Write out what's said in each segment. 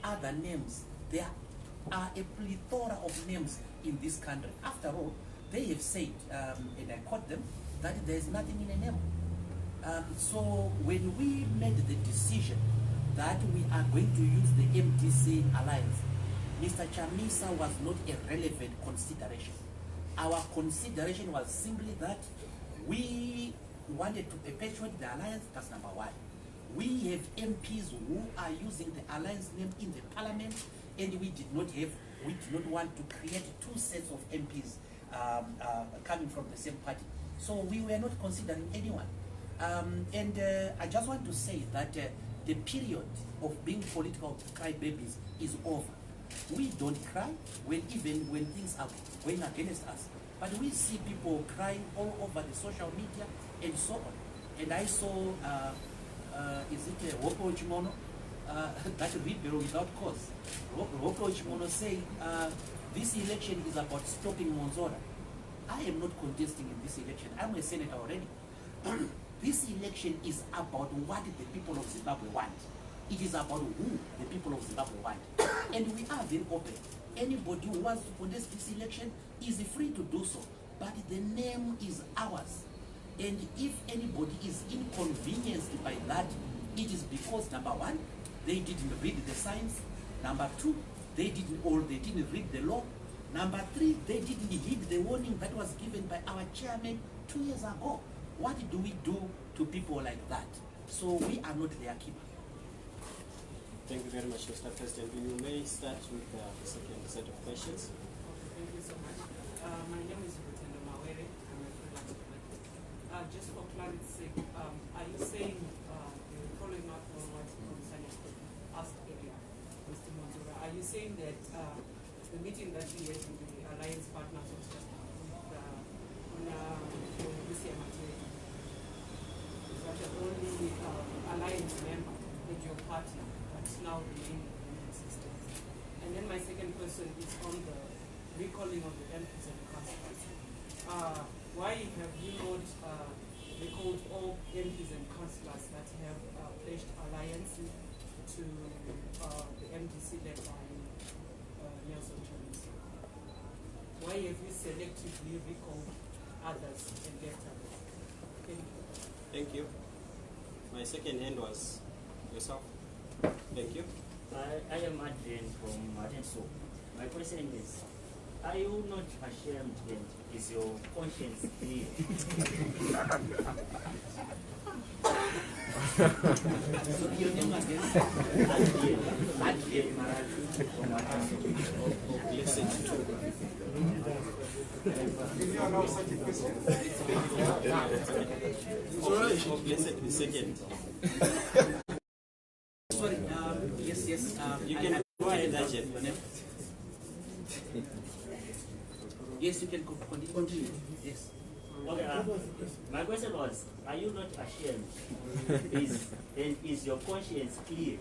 other names. There are a plethora of names in this country. After all, they have said, and I quote them, that there is nothing in a name. So when we made the decision that we are going to use the MDC alliance, Mr. Chamisa was not a relevant consideration. Our consideration was simply that we wanted to perpetuate the alliance. That's number one. We have MPs who are using the alliance name in the parliament, and we did not want to create two sets of MPs coming from the same party. So we were not considering anyone. I just want to say that the period of being political crybabies is over. We don't cry even when things are going against us. But we see people crying all over the social media and so on. And I saw, is it Woko Chimono? That rebel without cause. Woko Chimono saying, this election is about stopping Mwonzora. I am not contesting in this election. I'm a senator already. This election is about what the people of Zimbabwe want. It is about who the people of Zimbabwe want. And we are very open. Anybody who wants to contest this election is free to do so. But the name is ours. And if anybody is inconvenienced by that, it is because, number one, they didn't read the signs. Number two, they didn't read the law. Number three, they didn't heed the warning that was given by our chairman 2 years ago. What do we do to people like that? So we are not their keeper. Thank you very much, Mr. President. You may start with the second set of questions. Thank you so much. My name is Rutendo Mawere. I'm a freelance collector. Just for clarity's sake, are you saying, following up on what Concerning asked earlier, Mr. Mwonzora, are you saying that the meeting that we had with the alliance partners was just on Lucia Materi, is that the only alliance member in your party that's now remaining in existence? And then my second question is on the recalling of the MPs and councillors. Why have you not recalled all MPs and councillors that have pledged alliance to the MDC led by Nelson Chamisa? Why have you selectively recalled others and left others? Thank you. Thank you. My second hand was yourself. Thank you. I am Adrian from Matenso. My question is, are you not ashamed and is your conscience clear? So your name again? Adrian Maradu from Matenso. Blessed too. Blessed the second. Sorry, yes. You can go ahead, Ajay. Yes, you can continue. Yes. Okay, my question was, are you not ashamed? Is your conscience clear?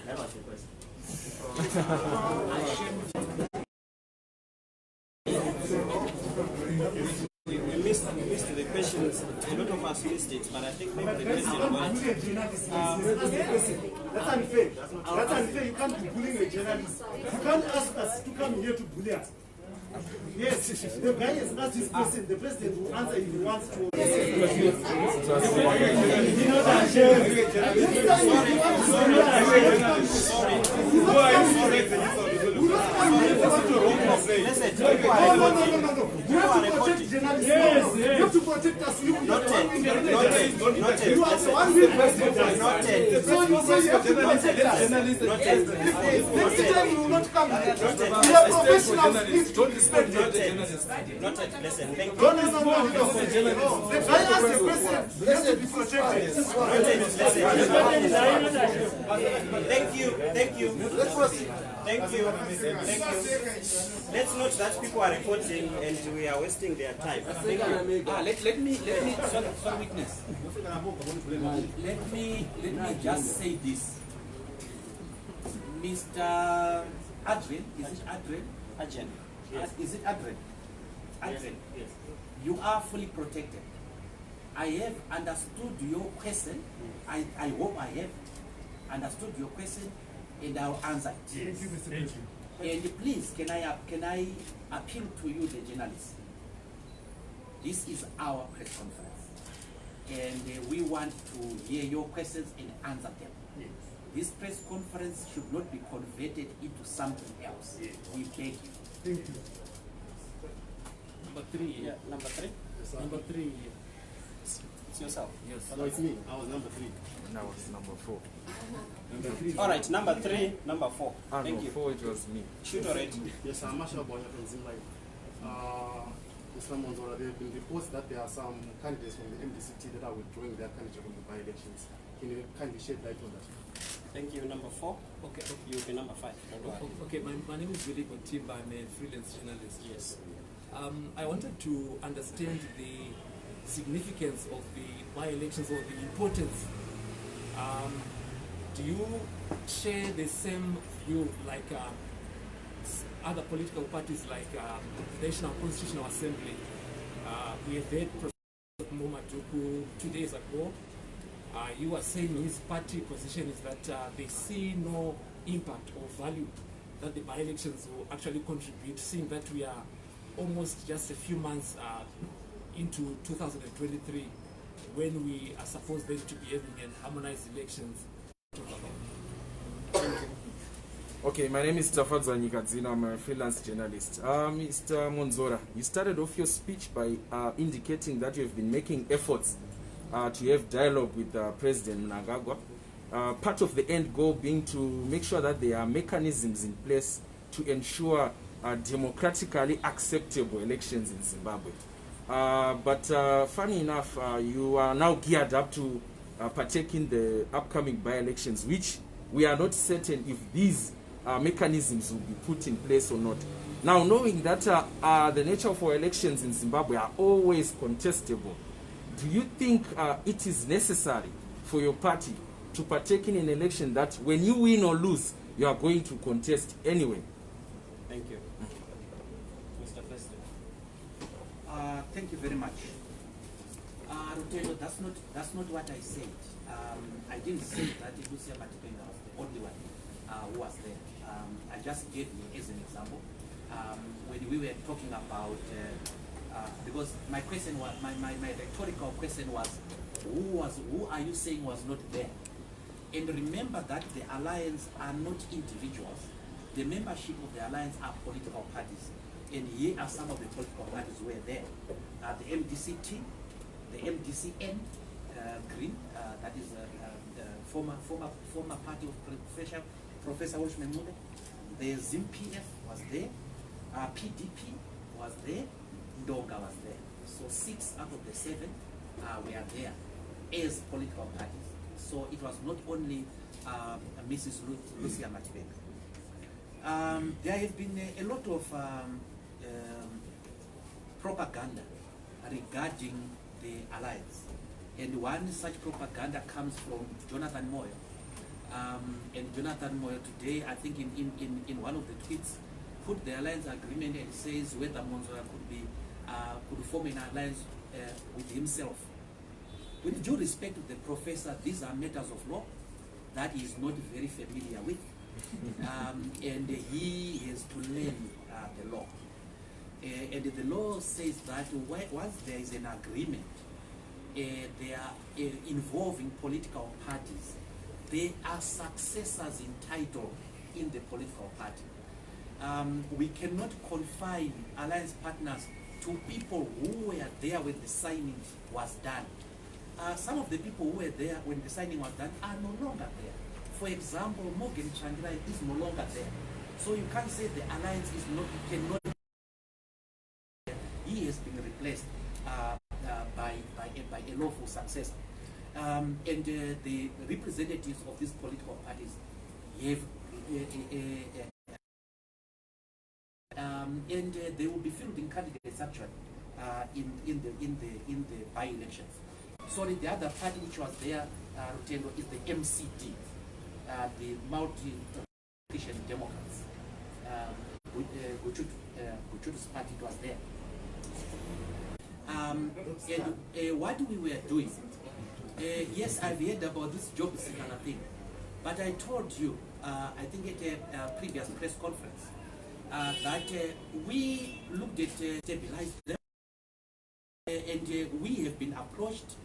That was the question. We missed the questions. A lot of us missed it, but I think maybe the question was... That's unfair. That's unfair. You can't be bullying a journalist. You can't ask us to come here to bully us. Yes, the guy has asked his question. The president will answer if he wants to. You have to protect journalists. You have to protect us. You are the one who president. Next time you will not come here. We are professionals. Please don't respect Noted. Listen, thank you. The guy asked the president. He has to be protected. Thank you. Let's proceed. Thank you. Let's note that people are reporting and we are wasting their time. Thank you. Let me sorry, witness. Let me just say this. Mr. Adrian, is it Adrian? Adrian. Yes. Is it Adrian? Adrian. Yes. You are fully protected. I have understood your question. I hope I have understood your question. and I'll answer it. Thank you, Mr. President. And please, can I appeal to you, the journalists? This is our press conference, and we want to hear your questions and answer them. Yes. This press conference should not be converted into something else. Yes. We beg you. Thank you. Number 3. Yeah, number 3. Number 3. It's yourself. Yes. No, it's me. I was number 3. Now it's number 4. Number 3. All right, number 3, number 4. Ah, Thank no, you. 4 it was me. Shoot already. Yes, I'm Marshall Boya from Zimbabwe. Mr. Mwonzora, there have been reports that there are some candidates from the MDCT that are withdrawing their candidature from the by-elections. Can you kindly shed light on that? Thank you. Number 4. Okay. You'll be number 5. Don't worry. Okay, my name is Willie Timba. I'm a freelance journalist. Yes. I wanted to understand the significance of the by-elections, or the importance. Do you share the same view like other political parties, like the National Constitutional Assembly? We have heard Professor Mumaduku 2 days ago. You were saying his party position is that they see no impact or value that the by-elections will actually contribute, seeing that we are almost just a few months into 2023, when we are supposed then to be having an harmonized elections. Okay, my name is Tafadzwa Nyikadzina. I'm a freelance journalist. Mr. Mwonzora, you started off your speech by indicating that you have been making efforts to have dialogue with President Mnangagwa. Part of the end goal being to make sure that there are mechanisms in place to ensure democratically acceptable elections in Zimbabwe. But funny enough, you are now geared up to partake in the upcoming by-elections, which we are not certain if these mechanisms will be put in place or not. Now, knowing that the nature of our elections in Zimbabwe are always contestable, do you think it is necessary for your party to partake in an election that when you win or lose, you are going to contest anyway? Thank you. Mr. President. Thank you very much. Rutendo, that's not what I said. I didn't say that Lucia Matipenga was the only one who was there. I just gave you as an example when we were talking about because my question was my rhetorical question was who are you saying was not there? And remember that the alliance are not individuals. The membership of the alliance are political parties. And here are some of the political parties who were there. The MDCT, the MDCN, Green, that is the former party of Professor Welshman Mule. The Zanu-PF was there. PDP was there. Ndonga was there. So 6 out of the 7 were there as political parties. So it was not only Mrs. Lucia Matipenga. There has been a lot of propaganda regarding the alliance. And one such propaganda comes from Jonathan Moyo. And Jonathan Moyo today, I think in one of the tweets, put the alliance agreement and says whether Mwonzora could form an alliance with himself. With due respect to the professor, these are matters of law that he is not very familiar with. And he has to learn the law. And the law says that once there is an agreement, they are involving political parties, they are successors in title in the political party. We cannot confine alliance partners to people who were there when the signing was done. Some of the people who were there when the signing was done are no longer there. For example, Morgan Chandra is no longer there. So you can't say the alliance is not, cannot. He has been replaced by a lawful successor. And the representatives of these political parties have and they will be fielding candidates actually in the by-elections. Sorry, the other party which was there, Rutendo, is the MCD, the Multi-Christian Democrats. Guchutu's party was there. And what we were doing, yes, I've heard about this job seeker thing, but I told you I think at a previous press conference, that we looked at stabilize them, and we have been approached.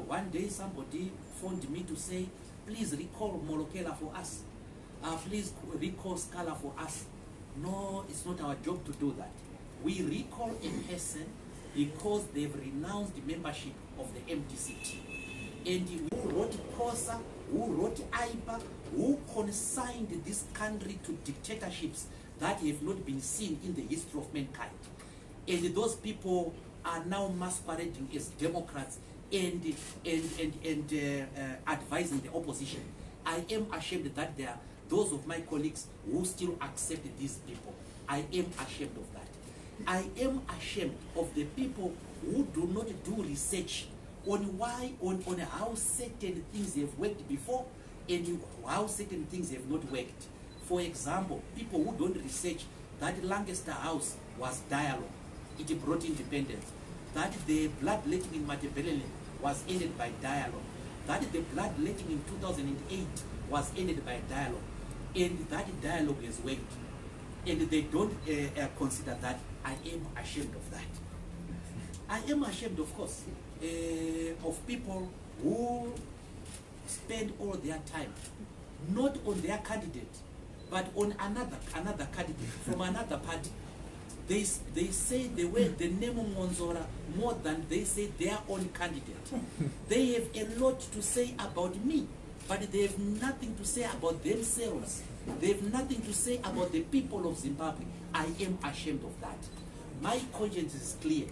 One day somebody phoned me to say, please recall Molokela for us. Please recall Scala for us. No, it's not our job to do that. We recall a person because they've renounced the membership of the MDCT. And who wrote COSA, who wrote IPA, who consigned this country to dictatorships that have not been seen in the history of mankind. And those people are now masquerading as Democrats and advising the opposition. I am ashamed that there are those of my colleagues who still accept these people. I am ashamed of that. I am ashamed of the people who do not do research on how certain things have worked before and how certain things have not worked. For example, people who don't research that Lancaster House was dialogue. It brought independence. That the bloodletting in Matabeleland was ended by dialogue. That the bloodletting in 2008 was ended by dialogue. And that dialogue has worked. And they don't consider that. I am ashamed of that. I am ashamed, of course, of people who spend all their time not on their candidate, but on another candidate from another party. They say the name of Mwonzora more than they say their own candidate. They have a lot to say about me, but they have nothing to say about themselves. They have nothing to say about the people of Zimbabwe. I am ashamed of that. My conscience is clear.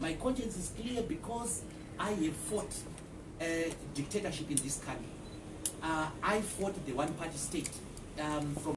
My conscience is clear because I have fought dictatorship in this country. I fought the one-party state from